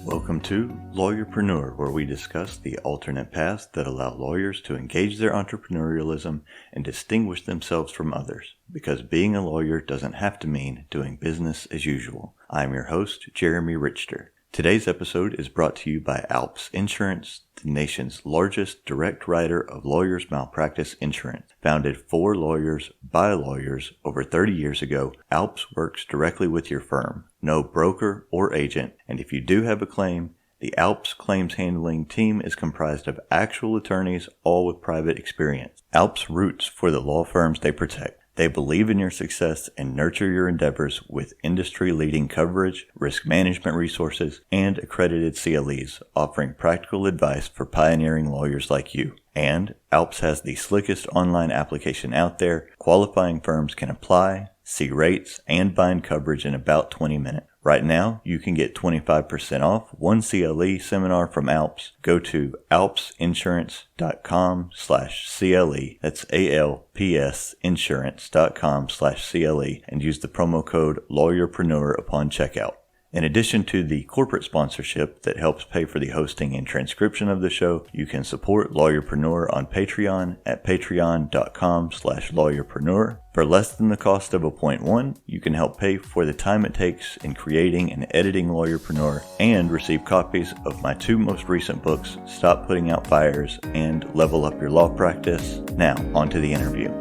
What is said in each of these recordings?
Welcome to Lawyerpreneur, where we discuss the alternate paths that allow lawyers to engage their entrepreneurialism and distinguish themselves from others, because being a lawyer doesn't have to mean doing business as usual. I'm your host, Jeremy Richter. Today's episode is brought to you by Alps Insurance, the nation's largest direct writer of lawyers' malpractice insurance. Founded for lawyers by lawyers over 30 years ago, Alps works directly with your firm, no broker or agent, and if you do have a claim, the Alps claims handling team is comprised of actual attorneys, all with private experience. Alps roots for the law firms they protect. They believe in your success and nurture your endeavors with industry-leading coverage, risk management resources, and accredited CLEs, offering practical advice for pioneering lawyers like you. And Alps has the slickest online application out there. Qualifying firms can apply, see rates, and bind coverage in about 20 minutes. Right now, you can get 25% off one CLE seminar from Alps. Go to alpsinsurance.com/CLE. That's ALPS insurance.com/CLE and use the promo code Lawyerpreneur upon checkout. In addition to the corporate sponsorship that helps pay for the hosting and transcription of the show, you can support Lawyerpreneur on Patreon at patreon.com/lawyerpreneur. For less than the cost of a .1, you can help pay for the time it takes in creating and editing Lawyerpreneur and receive copies of my two most recent books, Stop Putting Out Fires and Level Up Your Law Practice. Now, on to the interview.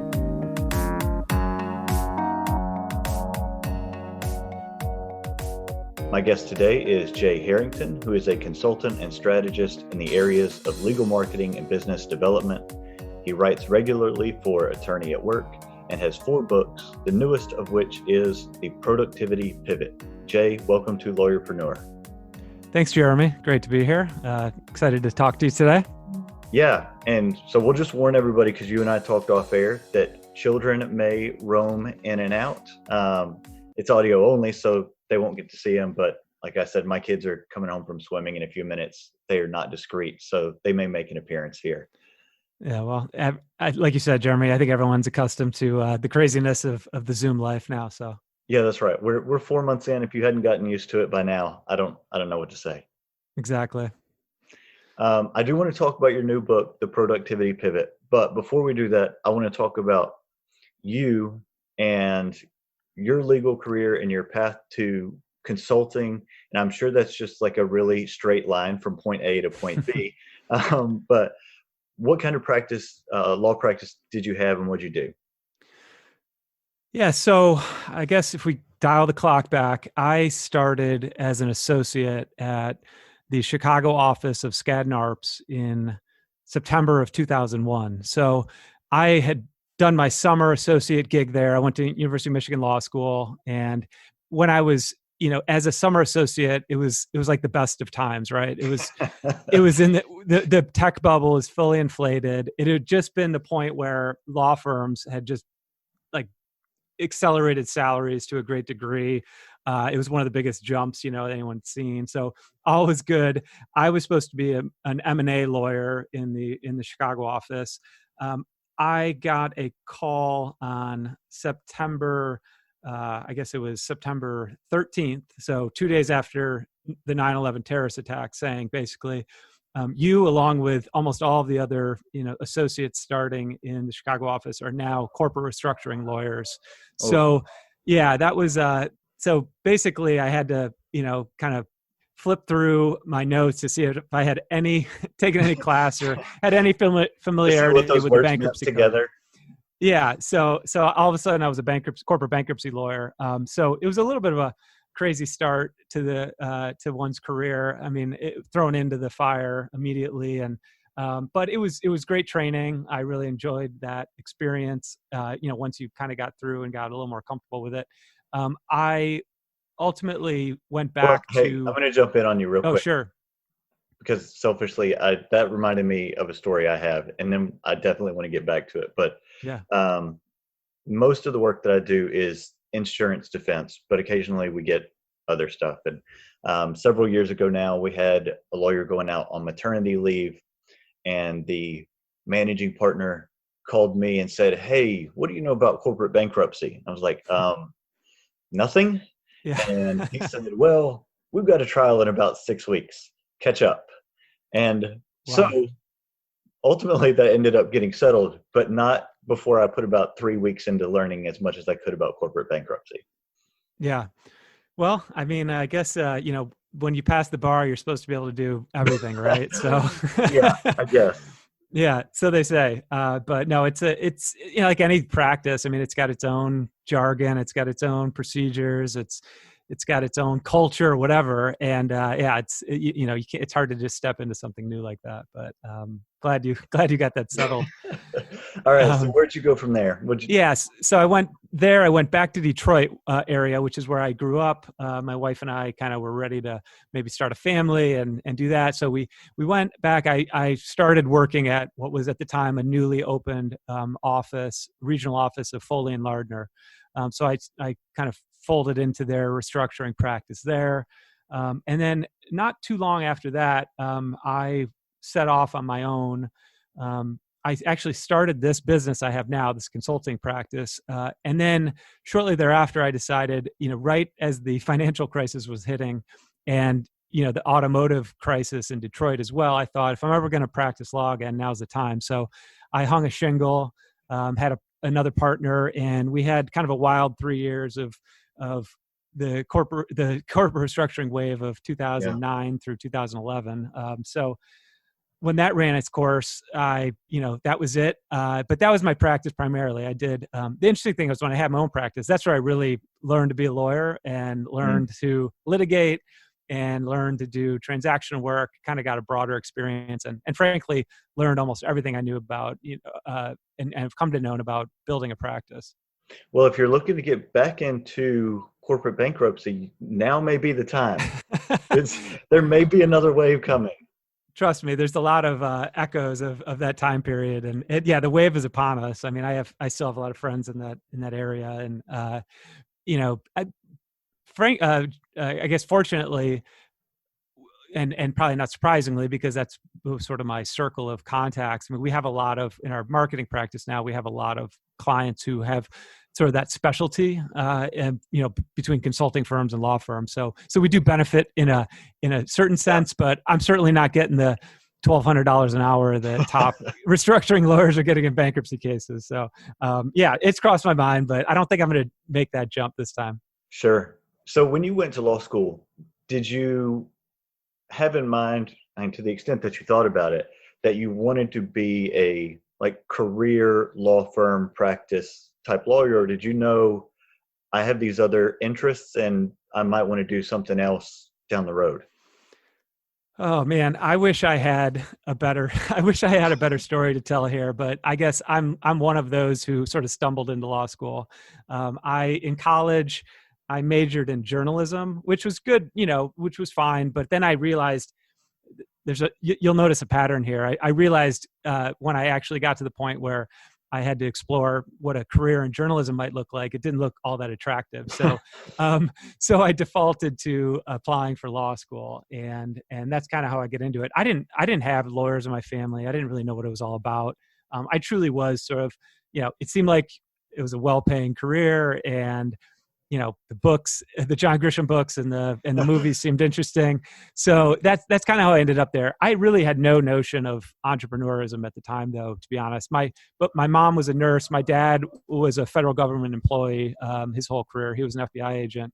My guest today is Jay Harrington, who is a consultant and strategist in the areas of legal marketing and business development. He writes regularly for Attorney at Work and has 4 books, the newest of which is The Productivity Pivot. Jay, welcome to Lawyerpreneur. Thanks, Jeremy. Great to be here. Excited to talk to you today. Yeah, and so we'll just warn everybody, because you and I talked off air, that children may roam in and out. It's audio only, so they won't get to see them. But like I said, my kids are coming home from swimming in a few minutes. They are not discreet, so they may make an appearance here. Yeah, well, like you said, Jeremy, I think everyone's accustomed to the craziness of the Zoom life now. So yeah, that's right. We're 4 months in. If you hadn't gotten used to it by now, I don't know what to say. Exactly. I do want to talk about your new book, The Productivity Pivot. But before we do that, I want to talk about you and your legal career and your path to consulting. And I'm sure that's just like a really straight line from point A to point B. But what kind of practice, law practice did you have, and what did you do? Yeah, so I guess if we dial the clock back, I started as an associate at the Chicago office of Skadden Arps in September of 2001. So I had done my summer associate gig there. I went to University of Michigan Law School, and when I was, as a summer associate, it was like the best of times, right? It was in the tech bubble is fully inflated. It had just been the point where law firms had just like accelerated salaries to a great degree. It was one of the biggest jumps, anyone's seen. So all was good. I was supposed to be an M&A lawyer in the Chicago office. I got a call on September, I guess it was September 13th. So 2 days after the 9/11 terrorist attack, saying basically, you, along with almost all of the other, associates starting in the Chicago office, are now corporate restructuring lawyers. Oh. So yeah, that was, so basically I had to, kind of flip through my notes to see if I had taken any class or had any familiarity with the bankruptcy together. Yeah. So all of a sudden I was a corporate bankruptcy lawyer. So it was a little bit of a crazy start to one's career. I mean, thrown into the fire immediately. But it was great training. I really enjoyed that experience. Once you kind of got through and got a little more comfortable with it, I ultimately went back to. I'm going to jump in on you real quick. Oh, sure. Because selfishly, that reminded me of a story I have, and then I definitely want to get back to it. But yeah, most of the work that I do is insurance defense, but occasionally we get other stuff. And several years ago now, we had a lawyer going out on maternity leave, and the managing partner called me and said, "Hey, what do you know about corporate bankruptcy?" I was like, nothing. Yeah. And he said, "Well, we've got a trial in about 6 weeks, catch up. And so Wow. ultimately that ended up getting settled, but not before I put about 3 weeks into learning as much as I could about corporate bankruptcy. Yeah. Well, I mean, I guess, when you pass the bar, you're supposed to be able to do everything, right? So, Yeah, I guess. yeah, so they say. But no, it's like any practice. I mean, it's got its own jargon, it's got its own procedures, it's got its own culture, whatever. And yeah, you can't, it's hard to just step into something new like that. But glad you got that settled. All right. So Um, where'd you go from there? Yes. So I went there. I went back to Detroit area, which is where I grew up. My wife and I kind of were ready to maybe start a family and do that. So we went back. I started working at what was at the time a newly opened regional office of Foley and Lardner. So I kind of folded into their restructuring practice there. And then not too long after that, I set off on my own. I actually started this business I have now, this consulting practice. And then shortly thereafter, I decided, right as the financial crisis was hitting and, the automotive crisis in Detroit as well, I thought if I'm ever going to practice law again, now's the time. So I hung a shingle, had another partner, and we had kind of a wild 3 years of the corporate restructuring wave of Yeah. 2009 through 2011. So when that ran its course, that was it. But that was my practice primarily. I did. The interesting thing was when I had my own practice, that's where I really learned to be a lawyer and Mm. learned to litigate and learned to do transactional work, kind of got a broader experience and frankly, learned almost everything I knew about, and have come to know about building a practice. Well, if you're looking to get back into corporate bankruptcy, now may be the time. There may be another wave coming. Trust me, there's a lot of echoes of that time period, and yeah, the wave is upon us. I mean, I still have a lot of friends in that area, and I guess fortunately, and probably not surprisingly, because that's sort of my circle of contacts. I mean, we have a lot of in our marketing practice now. We have a lot of clients who have sort of that specialty, and between consulting firms and law firms. So we do benefit in a certain sense, but I'm certainly not getting the $1,200 an hour that top restructuring lawyers are getting in bankruptcy cases. So yeah, it's crossed my mind, but I don't think I'm going to make that jump this time. Sure. So when you went to law school, did you have in mind, and to the extent that you thought about it, that you wanted to be a career law firm practice type lawyer, or did you know I have these other interests and I might want to do something else down the road? Oh man, I wish I had a better story to tell here, but I guess I'm one of those who sort of stumbled into law school. In college I majored in journalism, which was good, which was fine, but then I realized you'll notice a pattern here. I realized when I actually got to the point where I had to explore what a career in journalism might look like, it didn't look all that attractive. So, so I defaulted to applying for law school, and that's kind of how I get into it. I didn't have lawyers in my family. I didn't really know what it was all about. I truly was sort of, it seemed like it was a well-paying career, and the books, the John Grisham books and the movies seemed interesting. So that's kind of how I ended up there. I really had no notion of entrepreneurism at the time, though, to be honest. But my mom was a nurse. My dad was a federal government employee his whole career. He was an FBI agent.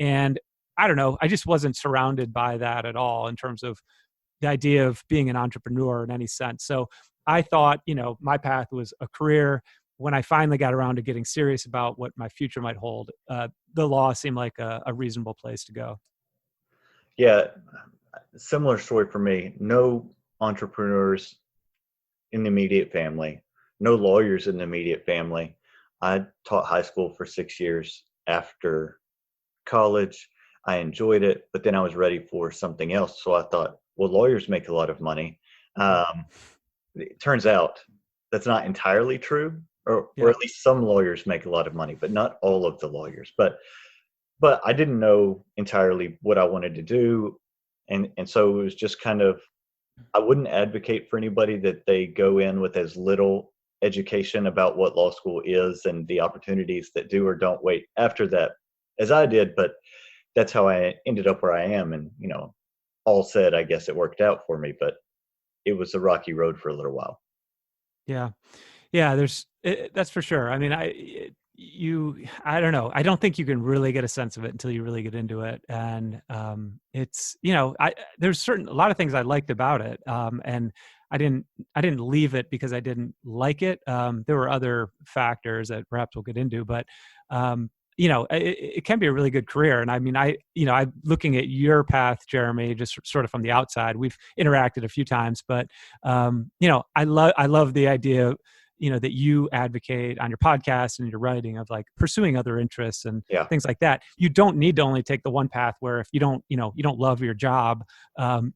And I don't know, I just wasn't surrounded by that at all in terms of the idea of being an entrepreneur in any sense. So I thought, my path was a career. When I finally got around to getting serious about what my future might hold, the law seemed like a reasonable place to go. Yeah, similar story for me. No entrepreneurs in the immediate family, no lawyers in the immediate family. I taught high school for 6 years after college. I enjoyed it, but then I was ready for something else. So I thought, well, lawyers make a lot of money. Yep. It turns out that's not entirely true, or Yep. at least some lawyers make a lot of money, but not all of the lawyers. But I didn't know entirely what I wanted to do. And so it was just kind of, I wouldn't advocate for anybody that they go in with as little education about what law school is and the opportunities that do or don't wait after that as I did. But that's how I ended up where I am. And, all said, I guess it worked out for me, but it was a rocky road for a little while. Yeah. Yeah, that's for sure. I mean, I don't know. I don't think you can really get a sense of it until you really get into it. And it's, there's a lot of things I liked about it. And I didn't leave it because I didn't like it. There were other factors that perhaps we'll get into, but it can be a really good career. And I mean, I'm looking at your path, Jeremy, just sort of from the outside. We've interacted a few times, but I love the idea, that you advocate on your podcast and your writing of like pursuing other interests and Yeah. things like that. You don't need to only take the one path where if you don't love your job,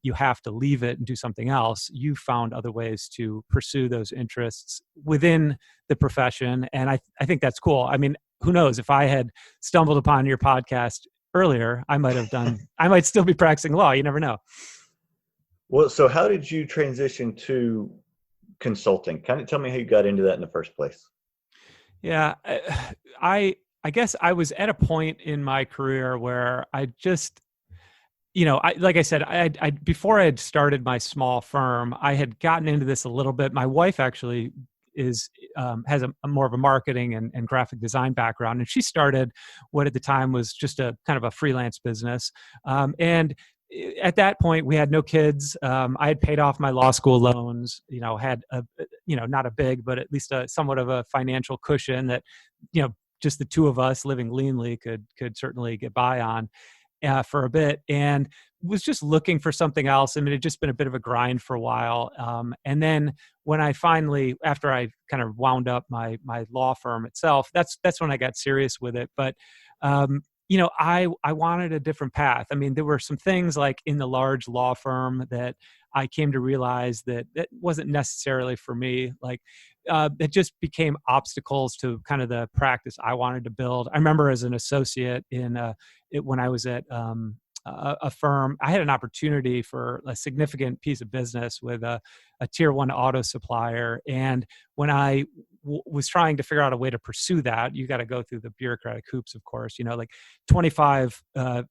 you have to leave it and do something else. You found other ways to pursue those interests within the profession. And I think that's cool. I mean, who knows, if I had stumbled upon your podcast earlier, I might still be practicing law. You never know. Well, so how did you transition to consulting? Kind of tell me how you got into that in the first place. Yeah, I guess I was at a point in my career where I just, like I said, I before I had started my small firm, I had gotten into this a little bit. My wife actually has a more of a marketing and graphic design background, and she started what at the time was just a kind of a freelance business. And at that point, we had no kids. I had paid off my law school loans. Had not a big, but at least a somewhat of a financial cushion that, just the two of us living leanly could certainly get by on for a bit, and was just looking for something else. I mean, it had just been a bit of a grind for a while. And then when I finally, after I kind of wound up my law firm itself, that's when I got serious with it. But I wanted a different path. I mean, there were some things like in the large law firm that I came to realize that wasn't necessarily for me. Like it just became obstacles to kind of the practice I wanted to build. I remember as an associate when I was at a firm, I had an opportunity for a significant piece of business with a tier one auto supplier. And when I was trying to figure out a way to pursue that, you got to go through the bureaucratic hoops, of course. Like 25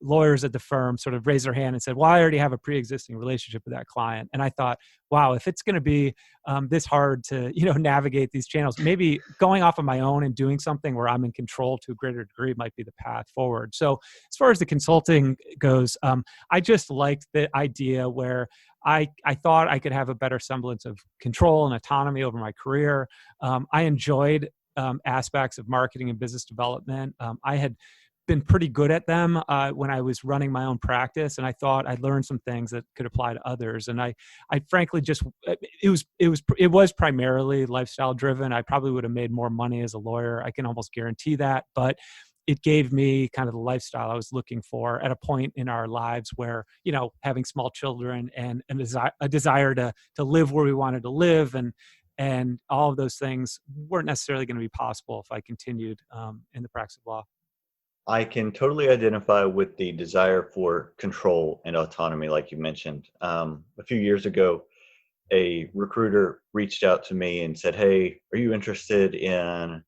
lawyers at the firm sort of raised their hand and said, well, I already have a pre-existing relationship with that client. And I thought, wow, if it's going to be this hard to navigate these channels, maybe going off of my own and doing something where I'm in control to a greater degree might be the path forward. So as far as the consulting goes, I just liked the idea where I thought I could have a better semblance of control and autonomy over my career. I enjoyed aspects of marketing and business development. I had been pretty good at them when I was running my own practice, and I thought I'd learned some things that could apply to others. And I frankly just it was primarily lifestyle driven. I probably would have made more money as a lawyer. I can almost guarantee that, but it gave me kind of the lifestyle I was looking for at a point in our lives where, having small children and a desire to live where we wanted to live and all of those things weren't necessarily going to be possible if I continued in the practice of law. I can totally identify with the desire for control and autonomy, like you mentioned. A few years ago, a recruiter reached out to me and said, hey, are you interested in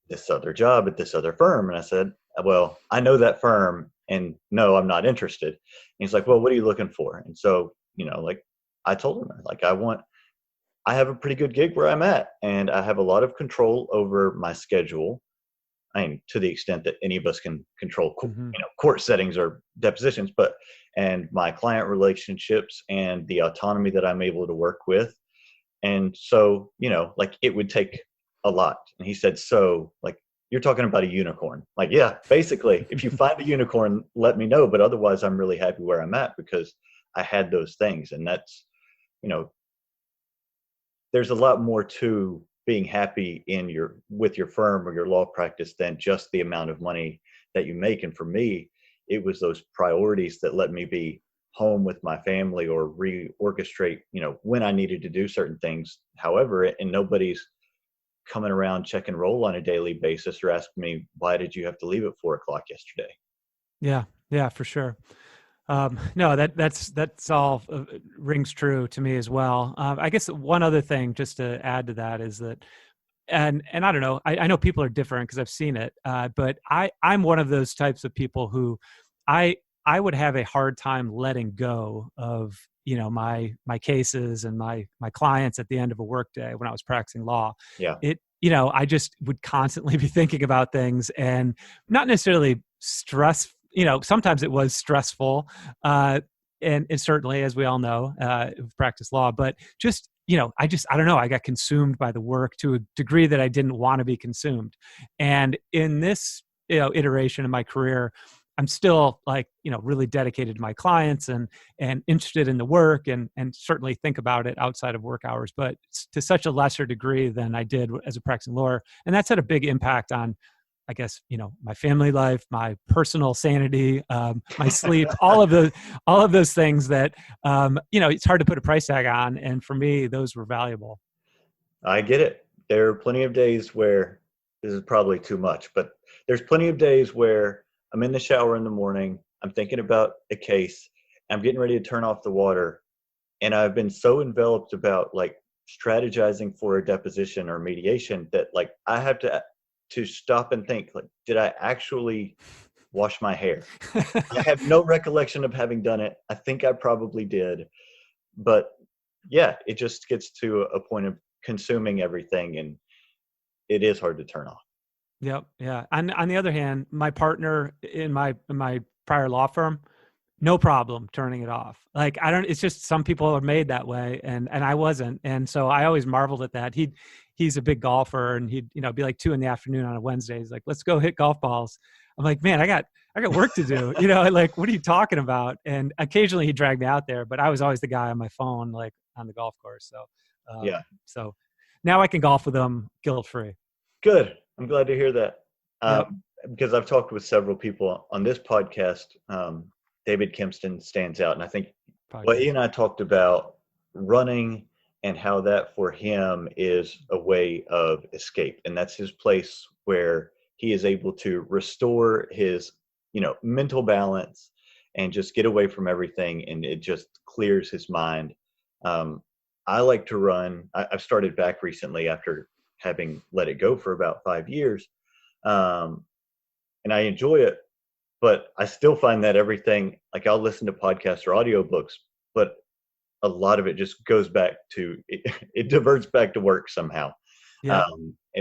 this other job at this other firm? And I said, well, I know that firm, and no, I'm not interested. And he's like, well, what are you looking for? And so, like I told him, like, I have a pretty good gig where I'm at, and I have a lot of control over my schedule. I mean, to the extent that any of us can control, court settings or depositions, and my client relationships and the autonomy that I'm able to work with. And so, like it would take a lot. And he said, so like, you're talking about a unicorn. Like, yeah, basically, if you find a unicorn, let me know. But otherwise, I'm really happy where I'm at because I had those things. And that's, there's a lot more to being happy with your firm or your law practice than just the amount of money that you make. And for me, it was those priorities that let me be home with my family or reorchestrate, when I needed to do certain things. However, and nobody's coming around check and roll on a daily basis or asking me, why did you have to leave at 4:00 yesterday? Yeah, for sure. No, that's all rings true to me as well. I guess one other thing just to add to that is that, and I don't know, I know people are different because I've seen it, but I'm one of those types of people who I would have a hard time letting go of, my cases and my clients at the end of a workday when I was practicing law. Yeah. I just would constantly be thinking about things, and not necessarily stress. Sometimes it was stressful, and certainly, as we all know, who've practiced law, but just, I don't know, I got consumed by the work to a degree that I didn't want to be consumed. And in this, iteration of my career, I'm still really dedicated to my clients and interested in the work, and certainly think about it outside of work hours, but to such a lesser degree than I did as a practicing lawyer. And that's had a big impact on, I guess, my family life, my personal sanity, my sleep, all of those things that, it's hard to put a price tag on. And for me, those were valuable. I get it. There are plenty of days where, this is probably too much, but there's plenty of days where I'm in the shower in the morning, I'm thinking about a case, I'm getting ready to turn off the water, and I've been so enveloped about strategizing for a deposition or mediation that I have to stop and think, did I actually wash my hair? I have no recollection of having done it. I think I probably did, but yeah, it just gets to a point of consuming everything, and it is hard to turn off. Yep. Yeah. And on the other hand, my partner in my prior law firm, no problem turning it off. It's just some people are made that way, and I wasn't. And so I always marveled at that. He's a big golfer, and he'd, be like 2 PM on a Wednesday. He's like, let's go hit golf balls. I'm like, man, I got work to do. What are you talking about? And occasionally he'd drag me out there, but I was always the guy on my phone, on the golf course. So, yeah. So now I can golf with him guilt-free. Good. I'm glad to hear that. Because I've talked with several people on this podcast. David Kempston stands out. And I think what he and I talked about running and how that for him is a way of escape. And that's his place where he is able to restore his, mental balance and just get away from everything. And it just clears his mind. I like to run. I've started back recently after having let it go for about 5 years. And I enjoy it, but I still find that everything, I'll listen to podcasts or audiobooks, but a lot of it just goes back to, it diverts back to work somehow. Yeah.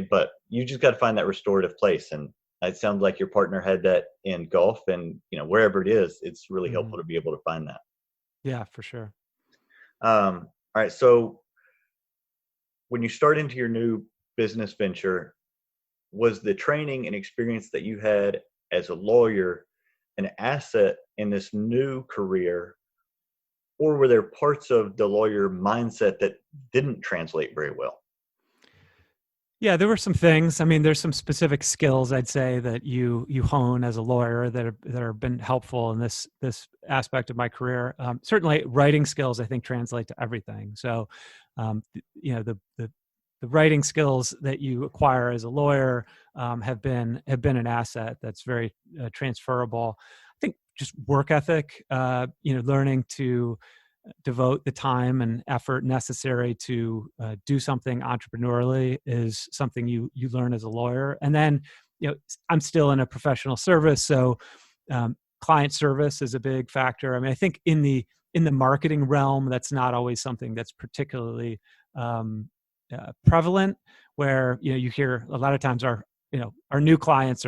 But you just got to find that restorative place. And it sounds like your partner had that in golf, and, wherever it is, it's really helpful to be able to find that. Yeah, for sure. All right. So when you start into your new business venture, was the training and experience that you had as a lawyer an asset in this new career, or were there parts of the lawyer mindset that didn't translate very well? Yeah, there were some things. I mean, there's some specific skills I'd say that you hone as a lawyer that have been helpful in this aspect of my career. Certainly, writing skills I think translate to everything. So, the writing skills that you acquire as a lawyer have been an asset that's very transferable. I think just work ethic, learning to devote the time and effort necessary to do something entrepreneurially is something you learn as a lawyer. And then, I'm still in a professional service, so client service is a big factor. I mean, I think in the marketing realm, that's not always something that's particularly prevalent, where you hear a lot of times our new clients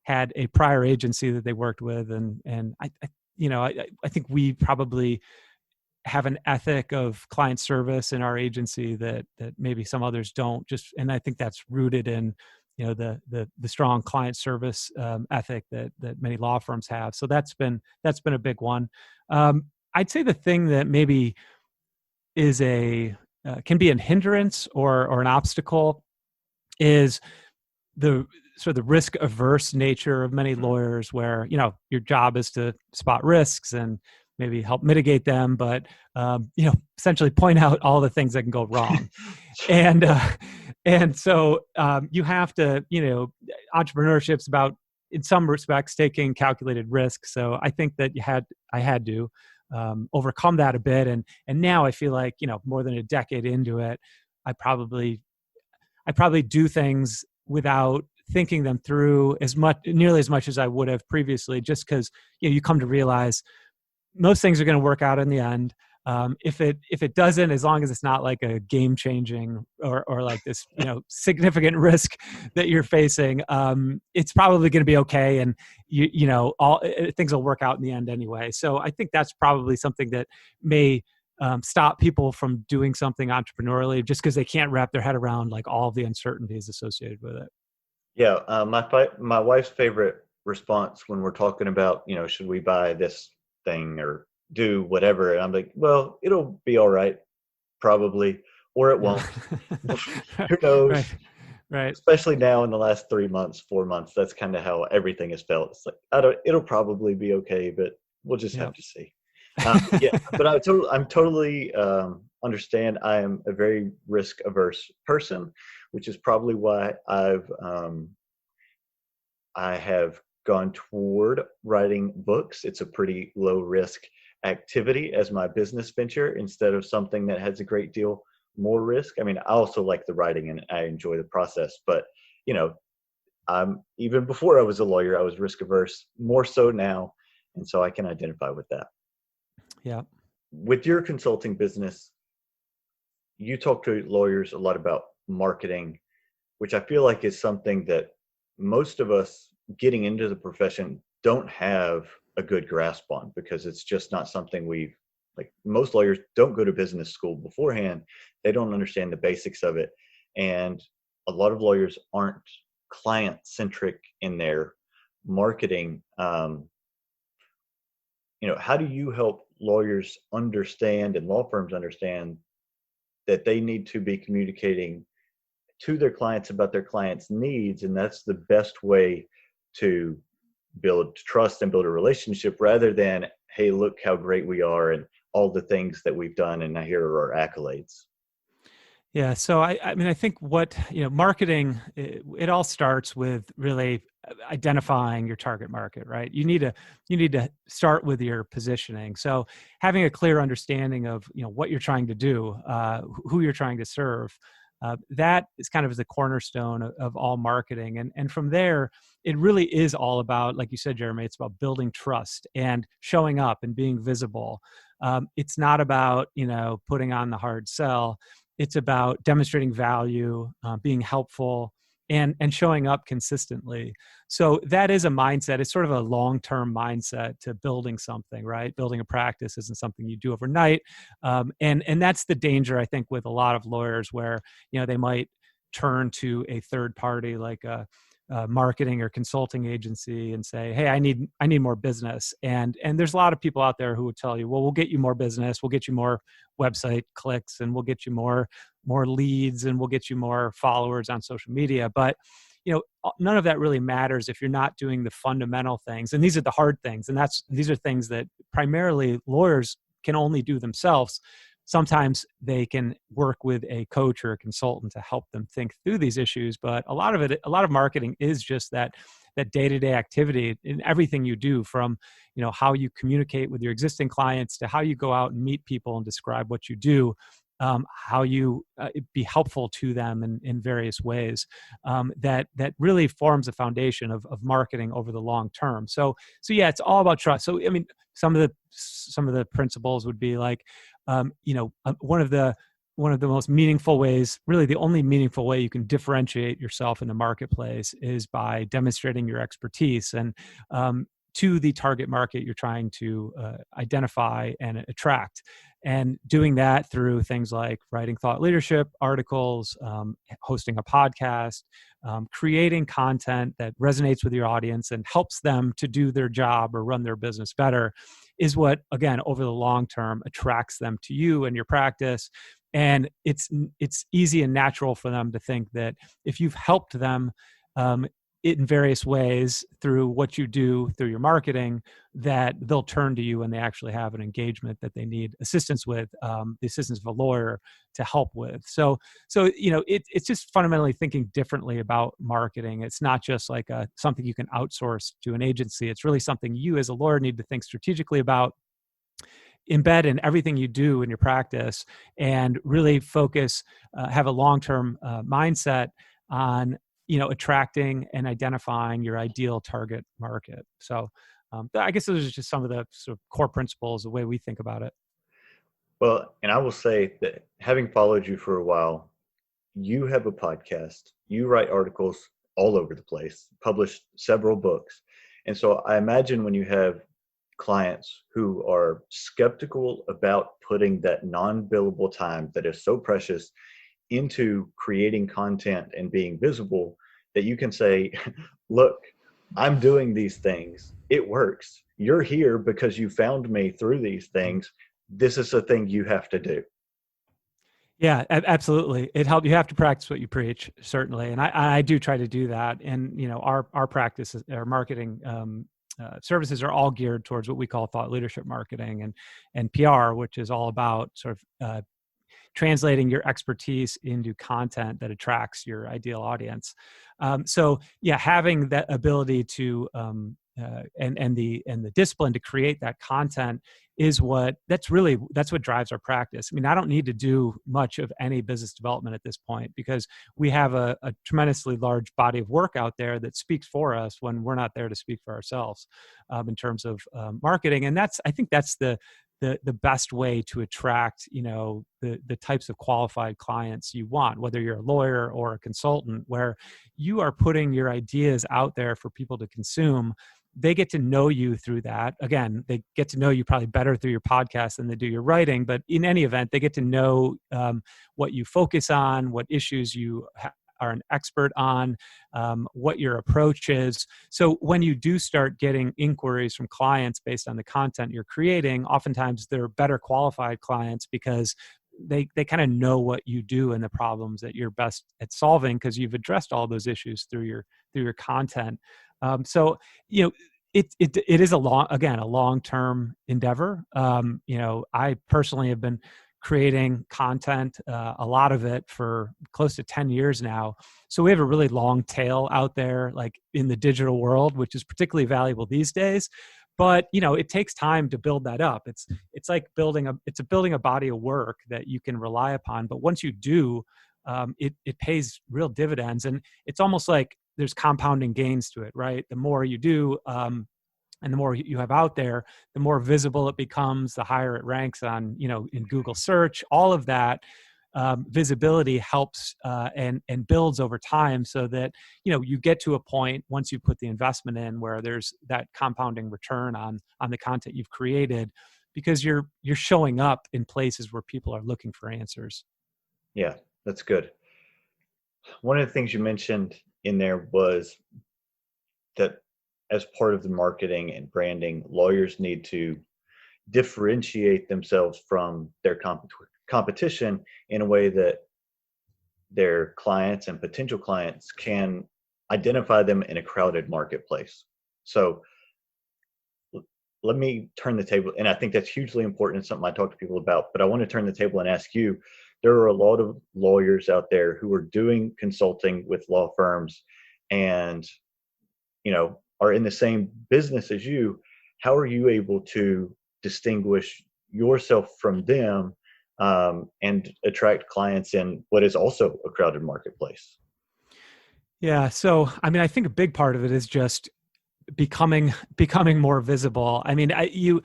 had a prior agency that they worked with, and I think we probably have an ethic of client service in our agency that maybe some others don't. And I think that's rooted in the strong client service ethic that many law firms have. So that's been a big one. I'd say the thing that maybe is can be a hindrance or an obstacle is the sort of the risk averse nature of many lawyers, where your job is to spot risks and maybe help mitigate them, but essentially point out all the things that can go wrong. and so you have to, entrepreneurship's about, in some respects, taking calculated risks. So I think that I had to overcome that a bit, and now I feel like more than a decade into it, I probably do things without thinking them through nearly as much as I would have previously, just because you come to realize most things are going to work out in the end. If it doesn't, as long as it's not like a game changing or like this significant risk that you're facing, it's probably going to be okay, and all things will work out in the end anyway. So I think that's probably something that may stop people from doing something entrepreneurially, just because they can't wrap their head around like all the uncertainties associated with it. Yeah, my wife's favorite response when we're talking about, should we buy this thing or do whatever, and I'm like, well, it'll be all right, probably, or it won't. Who knows? Right. Especially now in the last 3 months, 4 months, that's kind of how everything has felt. It's like, it'll probably be okay, but we'll just have to see. Yeah, but I'm totally understand. I am a very risk averse person, which is probably why I have gone toward writing books. It's a pretty low risk activity as my business venture, instead of something that has a great deal more risk. I mean, I also like the writing and I enjoy the process, but even before I was a lawyer, I was risk averse, more so now, and so I can identify with that. Yeah. With your consulting business, you talk to lawyers a lot about marketing, which I feel like is something that most of us getting into the profession don't have a good grasp on, because it's just not something most lawyers don't go to business school beforehand. They don't understand the basics of it. And a lot of lawyers aren't client centric in their marketing. How do you help lawyers understand and law firms understand that they need to be communicating to their clients about their clients' needs, and that's the best way to build trust and build a relationship, rather than, hey, look how great we are and all the things that we've done, and now here are our accolades? Yeah. So I mean, I think marketing, it all starts with really identifying your target market, right? You need to start with your positioning. So having a clear understanding of, what you're trying to do, who you're trying to serve, that is kind of the cornerstone of all marketing. And from there, it really is all about, like you said, Jeremy, it's about building trust and showing up and being visible. It's not about, putting on the hard sell. It's about demonstrating value, being helpful, and showing up consistently. So that is a mindset. It's sort of a long-term mindset to building something, right? Building a practice isn't something you do overnight. And that's the danger, I think, with a lot of lawyers, where, they might turn to a third party like a marketing or consulting agency and say, hey, I need more business. And there's a lot of people out there who would tell you, well, we'll get you more business, we'll get you more website clicks, and we'll get you more leads, and we'll get you more followers on social media. But none of that really matters if you're not doing the fundamental things. And these are the hard things. And these are things that primarily lawyers can only do themselves. Sometimes they can work with a coach or a consultant to help them think through these issues. But a lot of marketing is just that day-to-day activity in everything you do, from, how you communicate with your existing clients to how you go out and meet people and describe what you do, how you be helpful to them in various ways. That really forms the foundation of marketing over the long term. So yeah, it's all about trust. So I mean, some of the principles would be like, one of the most meaningful ways, really the only meaningful way you can differentiate yourself in the marketplace, is by demonstrating your expertise and to the target market you're trying to identify and attract. And doing that through things like writing thought leadership articles, hosting a podcast, creating content that resonates with your audience and helps them to do their job or run their business better, is what, again, over the long term, attracts them to you and your practice. And it's easy and natural for them to think that if you've helped them in various ways through what you do, through your marketing, that they'll turn to you when they actually have an engagement that they need assistance with, the assistance of a lawyer to help with. So it's just fundamentally thinking differently about marketing. It's not just like something you can outsource to an agency. It's really something you as a lawyer need to think strategically about, embed in everything you do in your practice, and really focus, have a long-term mindset on attracting and identifying your ideal target market. So I guess those are just some of the sort of core principles, the way we think about it. Well, and I will say that having followed you for a while, you have a podcast, you write articles all over the place, published several books. And so I imagine when you have clients who are skeptical about putting that non-billable time that is so precious into creating content and being visible, that you can say, look, I'm doing these things. It works. You're here because you found me through these things. This is a thing you have to do. Yeah, absolutely. It helps. You have to practice what you preach, certainly. And I do try to do that. And, our practice, our marketing services are all geared towards what we call thought leadership marketing and PR, which is all about sort of translating your expertise into content that attracts your ideal audience. So yeah, having that ability to and the discipline to create that content is that's what drives our practice. I mean, I don't need to do much of any business development at this point because we have a tremendously large body of work out there that speaks for us when we're not there to speak for ourselves in terms of marketing. And I think that's the best way to attract, the types of qualified clients you want, whether you're a lawyer or a consultant, where you are putting your ideas out there for people to consume. They get to know you through that. Again, they get to know you probably better through your podcast than they do your writing. But in any event, they get to know what you focus on, what issues you are an expert on, what your approach is. So when you do start getting inquiries from clients based on the content you're creating, oftentimes they're better qualified clients because they kind of know what you do and the problems that you're best at solving because you've addressed all those issues through your content. So it is a long-term endeavor. I personally have been creating content, a lot of it for close to 10 years now. So we have a really long tail out there, like in the digital world, which is particularly valuable these days. But it takes time to build that up. It's like building a body of work that you can rely upon. But once you do, it pays real dividends, and it's almost like there's compounding gains to it, right? The more you do, and the more you have out there, the more visible it becomes, the higher it ranks on, in Google search. All of that visibility helps and builds over time, so that you get to a point once you put the investment in where there's that compounding return on the content you've created, because you're showing up in places where people are looking for answers. Yeah, that's good. One of the things you mentioned in there was that as part of the marketing and branding, lawyers need to differentiate themselves from their competition in a way that their clients and potential clients can identify them in a crowded marketplace. So let me turn the table, and I think that's hugely important and something I talk to people about, but I want to turn the table and ask you, there are a lot of lawyers out there who are doing consulting with law firms and, are in the same business as you. How are you able to distinguish yourself from them and attract clients in what is also a crowded marketplace? Yeah. So, I think a big part of it is just becoming more visible. The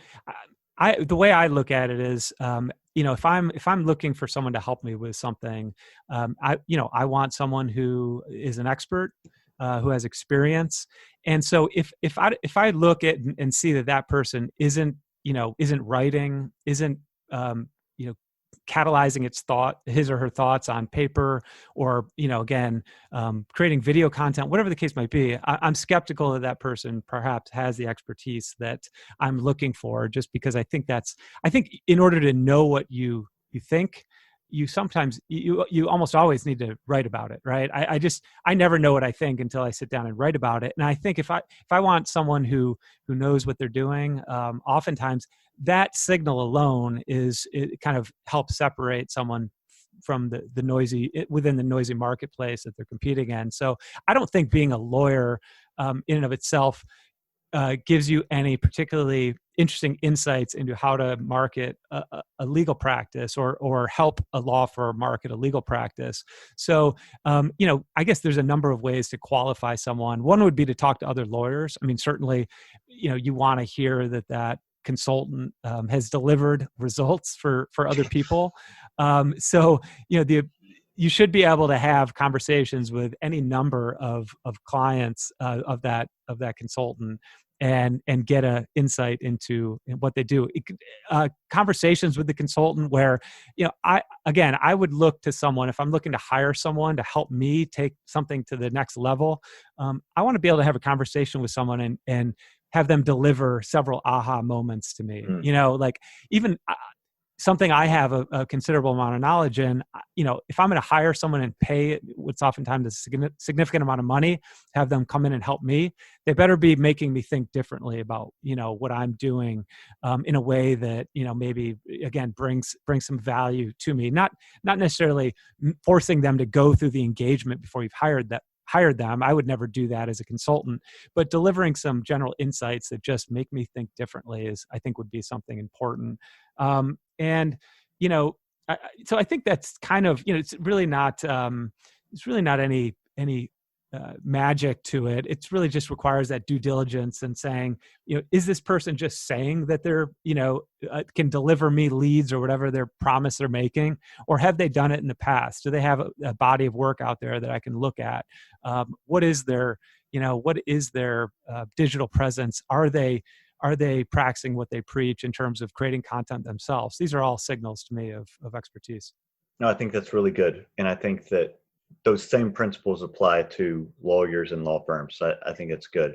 way I look at it is, if I'm looking for someone to help me with something, I want someone who is an expert, who has experience. And so if I look at and see that person isn't writing, isn't catalyzing his or her thoughts on paper, or creating video content, whatever the case might be, I'm skeptical that person perhaps has the expertise that I'm looking for. Just because I think in order to know what you think, you almost always need to write about it, right? I never know what I think until I sit down and write about it. And I think if I want someone who knows what they're doing, oftentimes that signal alone it kind of helps separate someone from the noisy within the noisy marketplace that they're competing in. So I don't think being a lawyer in and of itself gives you any particularly interesting insights into how to market a legal practice or help a law firm market a legal practice. So, I guess there's a number of ways to qualify someone. One would be to talk to other lawyers. I mean, certainly, you want to hear that consultant has delivered results for other people. You should be able to have conversations with any number of clients of that consultant and get a insight into what they do. Conversations with the consultant where, I would look to someone, if I'm looking to hire someone to help me take something to the next level, I want to be able to have a conversation with someone and have them deliver several aha moments to me. Like even something I have a considerable amount of knowledge in, if I'm going to hire someone and pay what's oftentimes a significant amount of money, have them come in and help me, they better be making me think differently about, what I'm doing in a way that, maybe again, brings some value to me, not necessarily forcing them to go through the engagement before you've hired them. I would never do that as a consultant, but delivering some general insights that just make me think differently I think would be something important. So I think that's kind of, it's really not any magic to it. It's really just requires that due diligence and saying, is this person just saying that they're, can deliver me leads or whatever their promise they're making, or have they done it in the past? Do they have a body of work out there that I can look at? What is their digital presence? Are they practicing what they preach in terms of creating content themselves? These are all signals to me of expertise. No, I think that's really good. And I think that those same principles apply to lawyers and law firms. So I think it's good.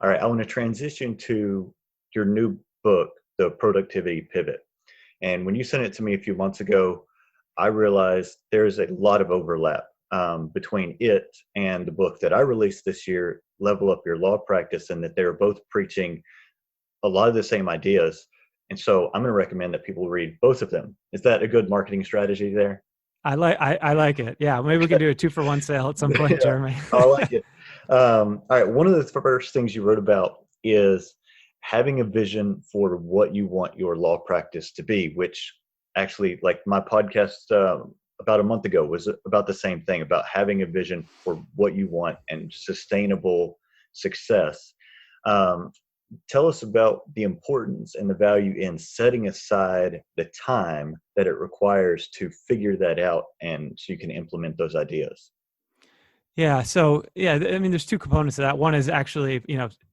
All right. I want to transition to your new book, The Productivity Pivot. And when you sent it to me a few months ago, I realized there's a lot of overlap between it and the book that I released this year, Level Up Your Law Practice, and that they're both preaching a lot of the same ideas. And so I'm going to recommend that people read both of them. Is that a good marketing strategy there? I like it. Yeah. Maybe we can do a 2-for-1 sale at some point, Jeremy. I like it. All right. One of the first things you wrote about is having a vision for what you want your law practice to be, which actually, like my podcast about a month ago was about the same thing, about having a vision for what you want and sustainable success. Tell us about the importance and the value in setting aside the time that it requires to figure that out and so you can implement those ideas. Yeah. So, I mean, there's two components to that. One is actually,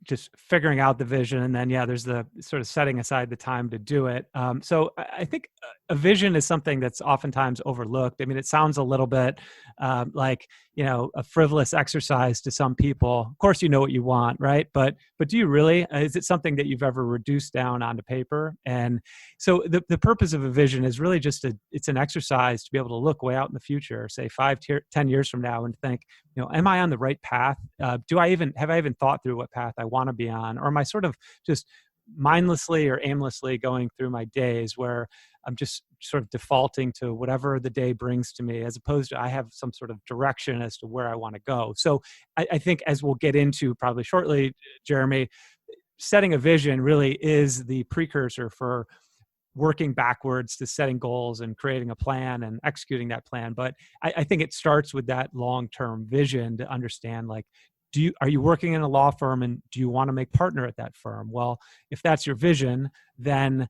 just figuring out the vision. And then, there's the sort of setting aside the time to do it. So I think a vision is something that's oftentimes overlooked. I mean, it sounds a little bit like, a frivolous exercise to some people. Of course, you know what you want, right? But do you really? Is it something that you've ever reduced down onto paper? And so the purpose of a vision is really just it's an exercise to be able to look way out in the future, say 5-10 years from now, and think, am I on the right path? Have I even thought through what path I want to be on? Or am I sort of just mindlessly or aimlessly going through my days where I'm just sort of defaulting to whatever the day brings to me, as opposed to I have some sort of direction as to where I want to go. So I think, as we'll get into probably shortly, Jeremy, setting a vision really is the precursor for working backwards to setting goals and creating a plan and executing that plan. But I think it starts with that long-term vision to understand, like, are you working in a law firm and do you want to make partner at that firm? Well, if that's your vision, then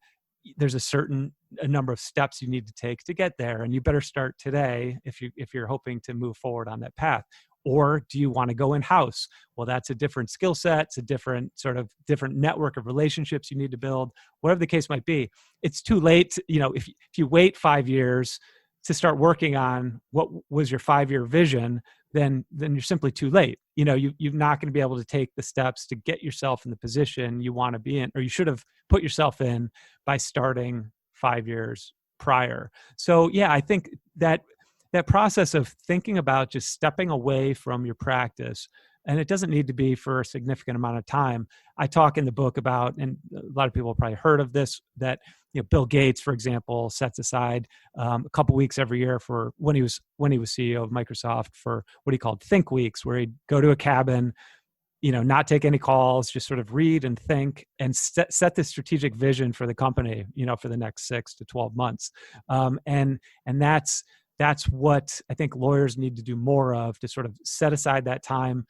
there's a number of steps you need to take to get there. And you better start today if you're hoping to move forward on that path. Or do you want to go in-house? Well, that's a different skill set. It's a different network of relationships you need to build, whatever the case might be. It's too late. If you wait 5 years to start working on what was your 5-year vision, then you're simply too late. You're not going to be able to take the steps to get yourself in the position you want to be in, or you should have put yourself in by starting 5 years prior. So I think that process of thinking about just stepping away from your practice, and it doesn't need to be for a significant amount of time. I talk in the book about, and a lot of people have probably heard of this, that Bill Gates, for example, sets aside a couple weeks every year for when he was CEO of Microsoft for what he called Think Weeks, where he'd go to a cabin, not take any calls, just sort of read and think and set the strategic vision for the company, for the next 6 to 12 months. And that's what I think lawyers need to do more of, to sort of set aside that time,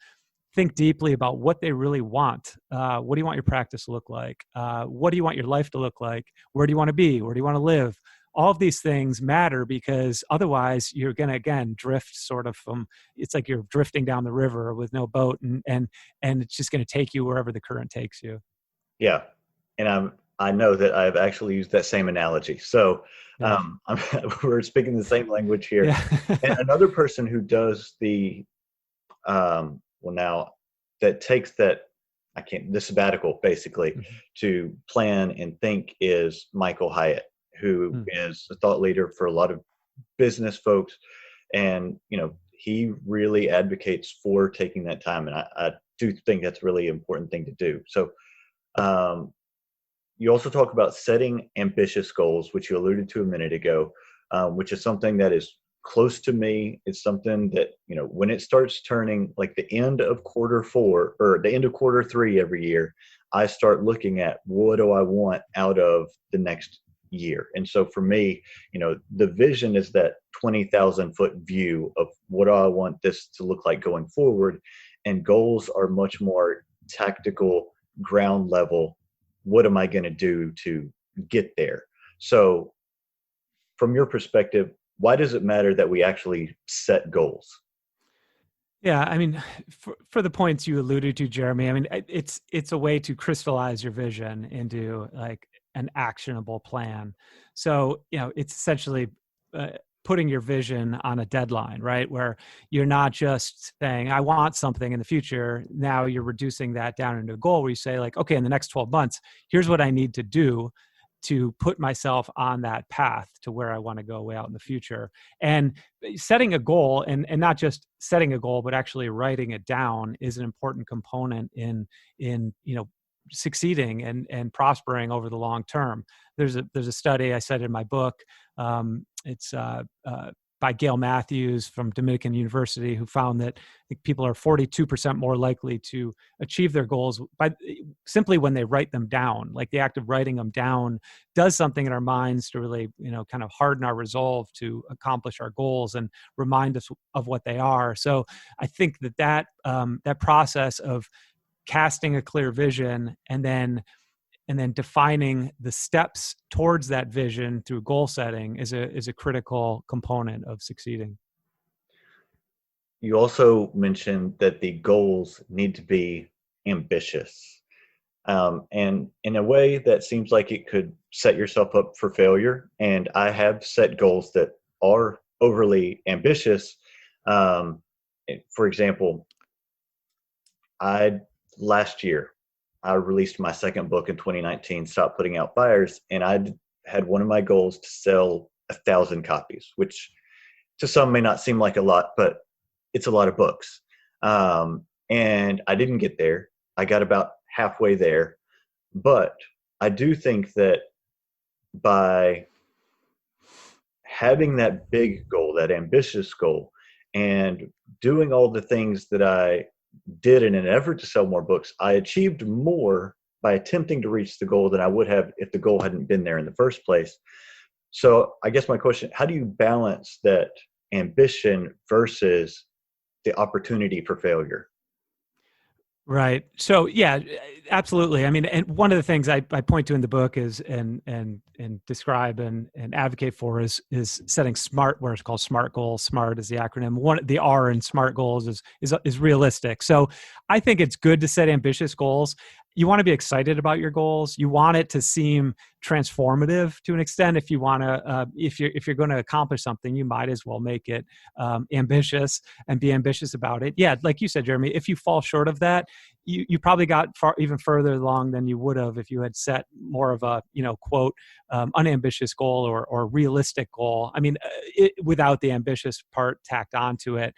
think deeply about what they really want. What do you want your practice to look like? What do you want your life to look like? Where do you want to be? Where do you want to live? All of these things matter, because otherwise you're going to, again, drift sort of it's like you're drifting down the river with no boat, and it's just going to take you wherever the current takes you. Yeah. And I know that I've actually used that same analogy. So Yeah. we're speaking the same language here. Yeah. And another person who does the, now that takes the sabbatical basically to plan and think is Michael Hyatt, who is a thought leader for a lot of business folks. And, he really advocates for taking that time. And I do think that's a really important thing to do. So you also talk about setting ambitious goals, which you alluded to a minute ago, which is something that is close to me. It's something that, when it starts turning like the end of quarter 4 or the end of quarter 3 every year, I start looking at what do I want out of the next year. And so for me, the vision is that 20,000 foot view of what do I want this to look like going forward. And goals are much more tactical, ground level. What am I going to do to get there? So from your perspective, why does it matter that we actually set goals? Yeah, I mean, for the points you alluded to, Jeremy, I mean, it's a way to crystallize your vision into like an actionable plan. So, it's essentially putting your vision on a deadline, right? Where you're not just saying, I want something in the future. Now you're reducing that down into a goal where you say like, okay, in the next 12 months, here's what I need to do to put myself on that path to where I want to go way out in the future. And setting a goal, and not just setting a goal, but actually writing it down, is an important component in succeeding and prospering over the long term. There's a study I cited in my book. It's by Gail Matthews from Dominican University, who found that I think people are 42% more likely to achieve their goals by simply when they write them down. Like the act of writing them down does something in our minds to really, kind of harden our resolve to accomplish our goals and remind us of what they are. So I think that process of casting a clear vision and then defining the steps towards that vision through goal setting is a critical component of succeeding. You also mentioned that the goals need to be ambitious. And in a way that seems like it could set yourself up for failure. And I have set goals that are overly ambitious. For example, last year, I released my second book in 2019, Stop Putting Out Fires, and I had one of my goals to sell 1,000 copies, which to some may not seem like a lot, but it's a lot of books. And I didn't get there. I got about halfway there. But I do think that by having that big goal, that ambitious goal, and doing all the things that I did in an effort to sell more books, I achieved more by attempting to reach the goal than I would have if the goal hadn't been there in the first place. So I guess my question, how do you balance that ambition versus the opportunity for failure? Right. So yeah, absolutely. I mean, and one of the things I point to in the book is and describe and advocate for is setting SMART, where it's called SMART goals. SMART is the acronym. The R in SMART goals is realistic. So I think it's good to set ambitious goals. You want to be excited about your goals. You want it to seem transformative to an extent. If you want to, if you're going to accomplish something, you might as well make it ambitious and be ambitious about it. Yeah, like you said, Jeremy, if you fall short of that, you probably got even further along than you would have if you had set more of a, quote, unambitious goal or realistic goal. I mean, without the ambitious part tacked onto it.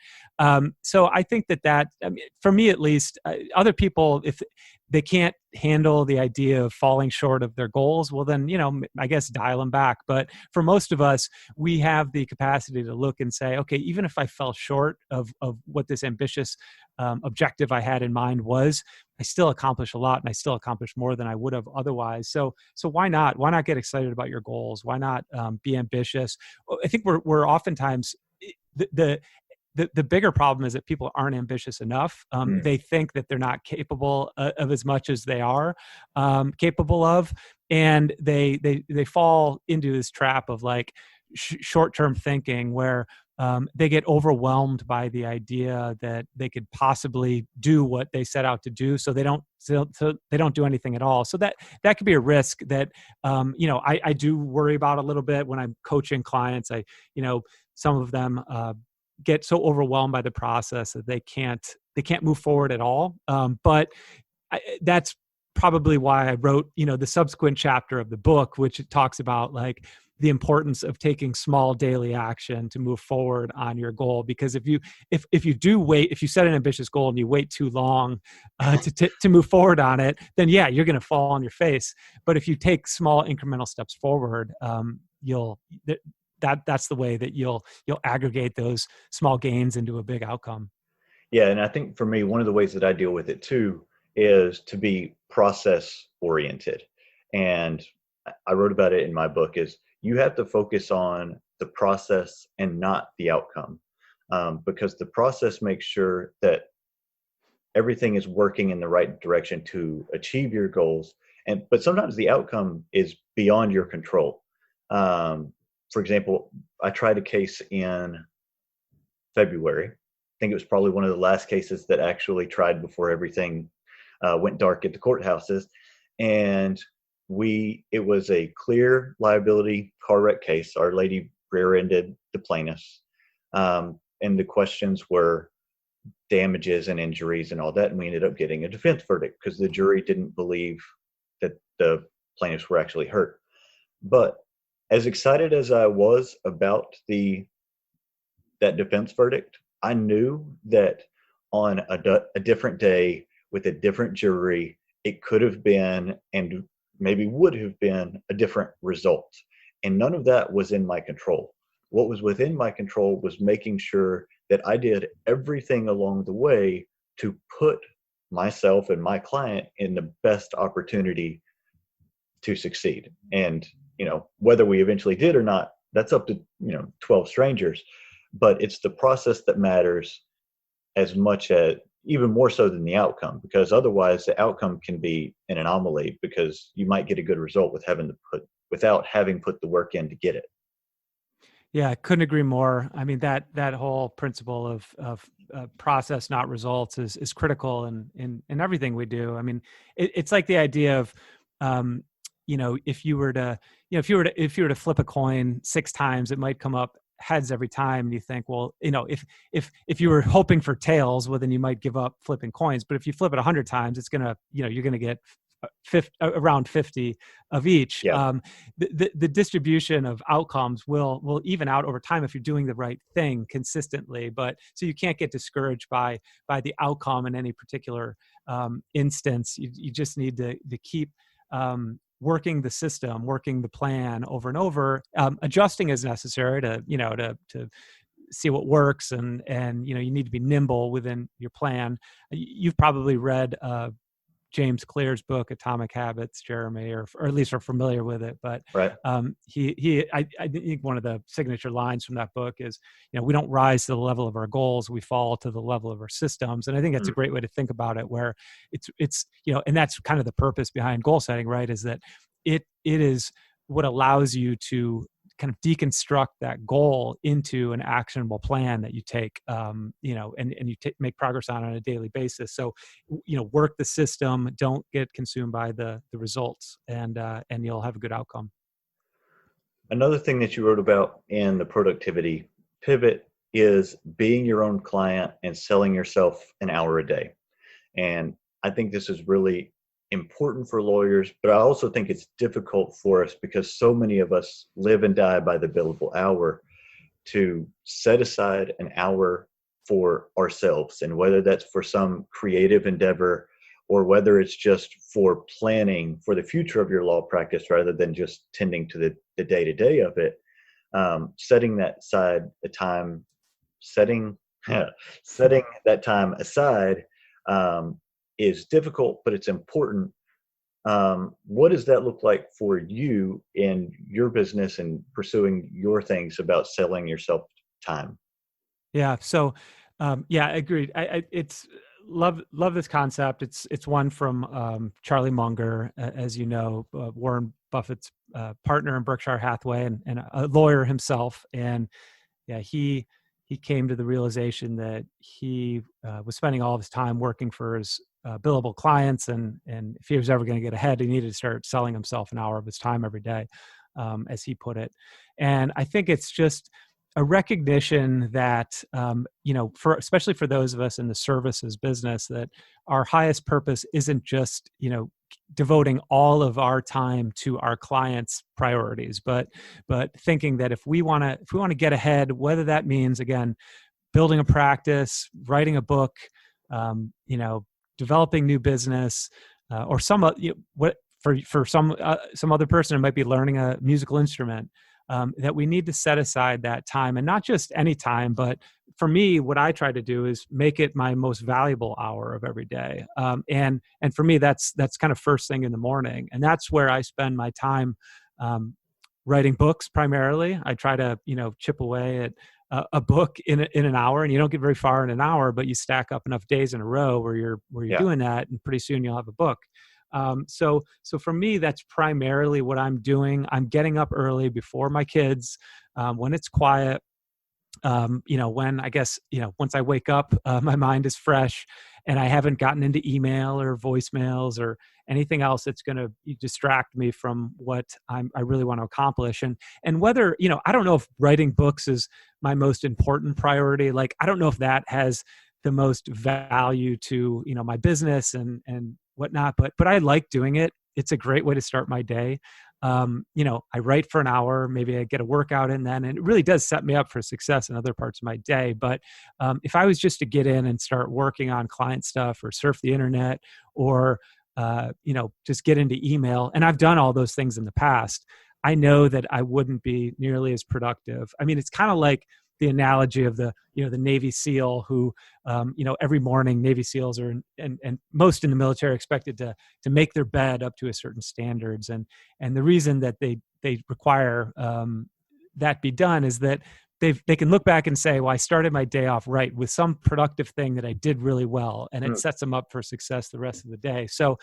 So I think that I mean, for me at least, other people, if they can't handle the idea of falling short of their goals, well then, I guess dial them back. But for most of us, we have the capacity to look and say, okay, even if I fell short of what this ambitious objective I had in mind was, I still accomplished a lot, and I still accomplished more than I would have otherwise. So why not? Why not get excited about your goals? Why not be ambitious? I think we're oftentimes the bigger problem is that people aren't ambitious enough. They think that they're not capable of as much as they are capable of, and they fall into this trap of like short-term thinking where they get overwhelmed by the idea that they could possibly do what they set out to do, so they don't do anything at all. So that could be a risk that I do worry about a little bit when I'm coaching clients. Some of them get so overwhelmed by the process that they can't move forward at all. But that's probably why I wrote the subsequent chapter of the book, which talks about like the importance of taking small daily action to move forward on your goal. Because if you set an ambitious goal and you wait too long to move forward on it, then yeah, you're going to fall on your face. But if you take small incremental steps forward, that's the way that you'll aggregate those small gains into a big outcome. Yeah, and I think for me, one of the ways that I deal with it too is to be process oriented. And I wrote about it in my book, is you have to focus on the process and not the outcome, because the process makes sure that everything is working in the right direction to achieve your goals. But sometimes the outcome is beyond your control. For example, I tried a case in February. I think it was probably one of the last cases that actually tried before everything went dark at the courthouses. And it was a clear liability car wreck case. Our lady rear-ended the plaintiffs. And the questions were damages and injuries and all that. And we ended up getting a defense verdict because the jury didn't believe that the plaintiffs were actually hurt. But as excited as I was about that defense verdict, I knew that on a different day with a different jury, it could have been and maybe would have been a different result. And none of that was in my control. What was within my control was making sure that I did everything along the way to put myself and my client in the best opportunity to succeed. And whether we eventually did or not, that's up to 12 strangers. But it's the process that matters as much as, even more so than the outcome, because otherwise the outcome can be an anomaly, because you might get a good result without having put the work in to get it. Yeah, I couldn't agree more. I mean, that whole principle of process, not results, is critical in everything we do. I mean, it's like the idea of, if you were to flip a coin 6 times, it might come up heads every time. And you think, well, if you were hoping for tails, well, then you might give up flipping coins. But if you flip it 100 times, it's gonna, you're gonna get around 50 of each. Yeah. The distribution of outcomes will even out over time if you're doing the right thing consistently. But so you can't get discouraged by the outcome in any particular instance. You just need to keep working the system, working the plan over and over, adjusting as necessary to see what works, and you need to be nimble within your plan. You've probably read James Clear's book, Atomic Habits, Jeremy, or at least are familiar with it. But right. I think one of the signature lines from that book is, we don't rise to the level of our goals, we fall to the level of our systems. And I think that's a great way to think about it, where it's and that's kind of the purpose behind goal setting, right? Is that it is what allows you to kind of deconstruct that goal into an actionable plan that you take, and you make progress on a daily basis. So, work the system, don't get consumed by the results, and you'll have a good outcome. Another thing that you wrote about in the productivity pivot is being your own client and selling yourself an hour a day. And I think this is really important for lawyers, but I also think it's difficult for us because so many of us live and die by the billable hour, to set aside an hour for ourselves. And whether that's for some creative endeavor or whether it's just for planning for the future of your law practice rather than just tending to the day-to-day of it, setting that side a time, setting setting that time aside is difficult, but it's important. What does that look like for you in your business and pursuing your things about selling yourself time? Yeah. So, yeah, agreed. It's love this concept. It's one from Charlie Munger, as you know, Warren Buffett's partner in Berkshire Hathaway, and a lawyer himself. And yeah, he came to the realization that he was spending all of his time working for his billable clients, and if he was ever going to get ahead, he needed to start selling himself an hour of his time every day, as he put it. And I think it's just a recognition that for especially for those of us in the services business, that our highest purpose isn't just devoting all of our time to our clients' priorities, but thinking that if we want to get ahead, whether that means, again, building a practice, writing a book, developing new business, or for some other person, it might be learning a musical instrument. That we need to set aside that time, and not just any time, but for me, what I try to do is make it my most valuable hour of every day. And for me, that's kind of first thing in the morning, and that's where I spend my time writing books primarily. I try to chip away at a book in an hour, and you don't get very far in an hour, but you stack up enough days in a row where you're Yeah. doing that, and pretty soon you'll have a book. So for me, that's primarily what I'm doing. I'm getting up early before my kids, when it's quiet. When I guess, once I wake up, my mind is fresh and I haven't gotten into email or voicemails or anything else that's going to distract me from what I really want to accomplish. And whether, I don't know if writing books is my most important priority. Like, I don't know if that has the most value to, my business and whatnot, but I like doing it. It's a great way to start my day. I write for an hour, maybe I get a workout in then, and it really does set me up for success in other parts of my day. But if I was just to get in and start working on client stuff or surf the internet or, just get into email, and I've done all those things in the past, I know that I wouldn't be nearly as productive. I mean, it's kind of like the analogy of the Navy SEAL who, every morning Navy SEALs are, and most in the military, are expected to make their bed up to a certain standards. And the reason that they require that be done is that they can look back and say, well, I started my day off right with some productive thing that I did really well, and it sets them up for success the rest of the day. So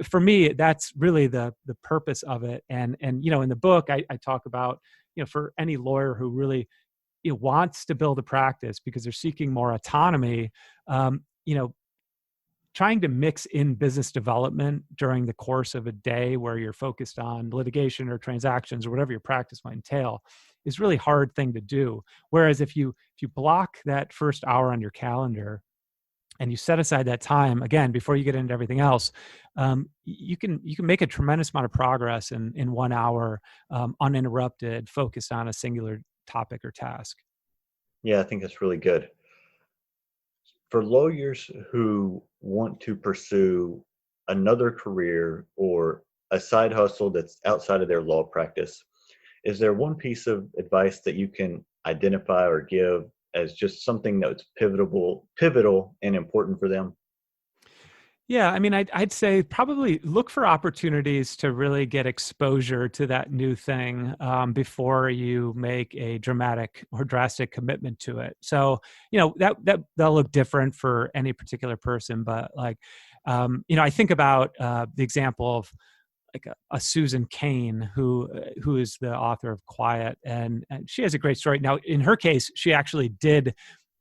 for me, that's really the purpose of it. And in the book, I talk about, for any lawyer who really wants to build a practice because they're seeking more autonomy, trying to mix in business development during the course of a day where you're focused on litigation or transactions or whatever your practice might entail is really hard thing to do. Whereas if you block that first hour on your calendar and you set aside that time, again, before you get into everything else, you can make a tremendous amount of progress in 1 hour, uninterrupted, focused on a singular topic or task. Yeah, I think that's really good. For lawyers who want to pursue another career or a side hustle that's outside of their law practice, is there one piece of advice that you can identify or give as just something that's pivotal and important for them? Yeah, I mean, I'd say probably look for opportunities to really get exposure to that new thing before you make a dramatic or drastic commitment to it. So, that'll look different for any particular person, but like, I think about the example of like a Susan Cain, who is the author of Quiet, and she has a great story. Now, in her case, she actually did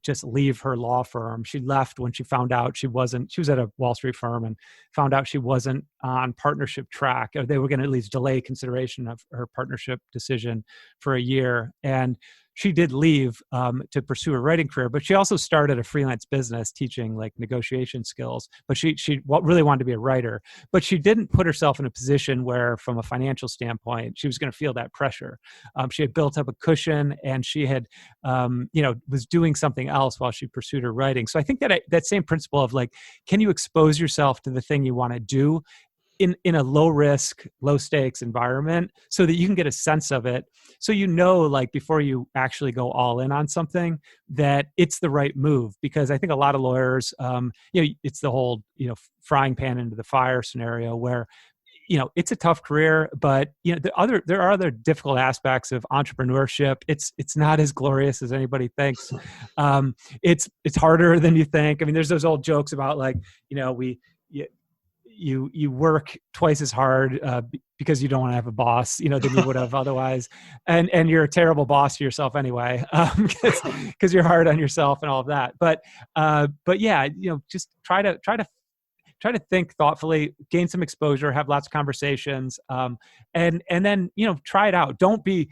just leave her law firm. She left when she found out she was at a Wall Street firm and found out she wasn't on partnership track, or they were going to at least delay consideration of her partnership decision for a year. And she did leave to pursue her writing career, but she also started a freelance business teaching like negotiation skills. But she really wanted to be a writer, but she didn't put herself in a position where, from a financial standpoint, she was going to feel that pressure. She had built up a cushion, and she had, was doing something else while she pursued her writing. So I think that same principle of like, can you expose yourself to the thing you want to do in a low risk, low stakes environment so that you can get a sense of it. So, like before you actually go all in on something, that it's the right move. Because I think a lot of lawyers, it's the whole, frying pan into the fire scenario where, it's a tough career, but there are other difficult aspects of entrepreneurship. It's not as glorious as anybody thinks. It's harder than you think. I mean, there's those old jokes about like, you work twice as hard because you don't want to have a boss, than you would have otherwise, and you're a terrible boss to yourself anyway, because you're hard on yourself and all of that. But yeah, just try to think thoughtfully, gain some exposure, have lots of conversations, and then try it out. Don't be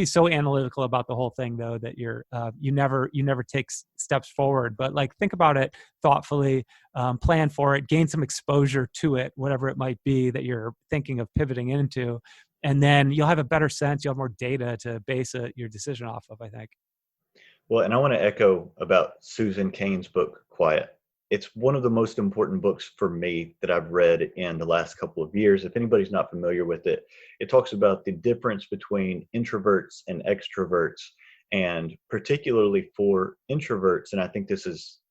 so analytical about the whole thing though that you never take steps forward. But like think about it thoughtfully, plan for it, gain some exposure to it, whatever it might be that you're thinking of pivoting into, and then you'll have a better sense. You'll have more data to base your decision off of, I think. Well, and I want to echo about Susan Cain's book, Quiet. It's one of the most important books for me that I've read in the last couple of years. If anybody's not familiar with it, it talks about the difference between introverts and extroverts, and particularly for introverts. And I think this is,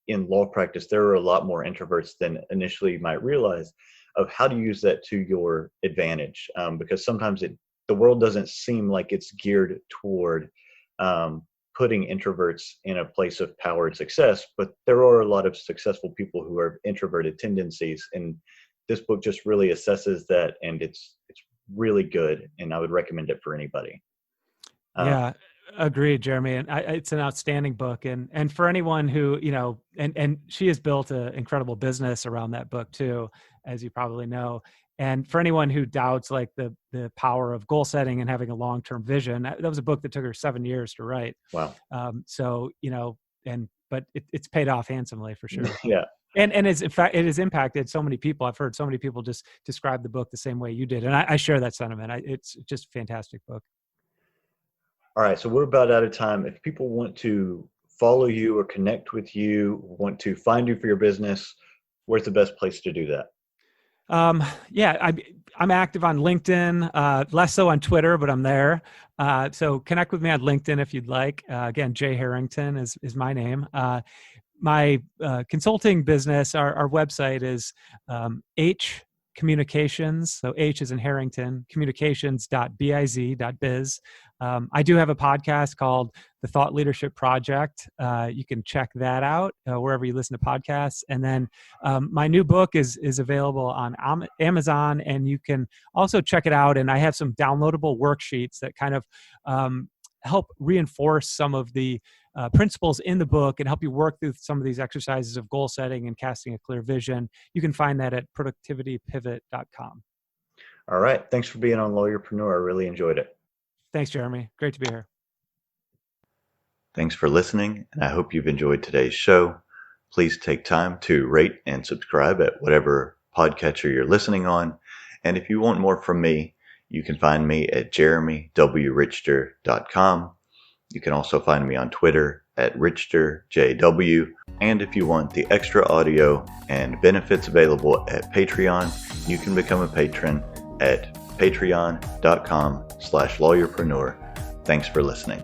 in law practice, there are a lot more introverts than initially you might realize, of how to use that to your advantage. Because sometimes the world doesn't seem like it's geared toward putting introverts in a place of power and success, but there are a lot of successful people who have introverted tendencies, and this book just really assesses that, and it's really good, and I would recommend it for anybody. Yeah, agreed, Jeremy, and it's an outstanding book, and for anyone who and she has built an incredible business around that book too, as you probably know. And for anyone who doubts like the power of goal setting and having a long-term vision, that was a book that took her 7 years to write. Wow. So, but it's paid off handsomely for sure. Yeah. And in fact, it has impacted so many people. I've heard so many people just describe the book the same way you did. And I share that sentiment. It's just a fantastic book. All right. So we're about out of time. If people want to follow you or connect with you, want to find you for your business, where's the best place to do that? Yeah, I'm active on LinkedIn, less so on Twitter, but I'm there. So connect with me on LinkedIn if you'd like. Again, Jay Harrington is my name. My consulting business, our website is H Communications. So H is in Harrington, communications.biz.biz. I do have a podcast called The Thought Leadership Project. You can check that out wherever you listen to podcasts. And then my new book is available on Amazon, and you can also check it out. And I have some downloadable worksheets that kind of help reinforce some of the principles in the book and help you work through some of these exercises of goal setting and casting a clear vision. You can find that at productivitypivot.com. All right. Thanks for being on Lawyerpreneur. I really enjoyed it. Thanks, Jeremy. Great to be here. Thanks for listening, and I hope you've enjoyed today's show. Please take time to rate and subscribe at whatever podcatcher you're listening on. And if you want more from me, you can find me at jeremywrichter.com. You can also find me on Twitter at RichterJW. And if you want the extra audio and benefits available at Patreon, you can become a patron at patreon.com/lawyerpreneur. Thanks for listening.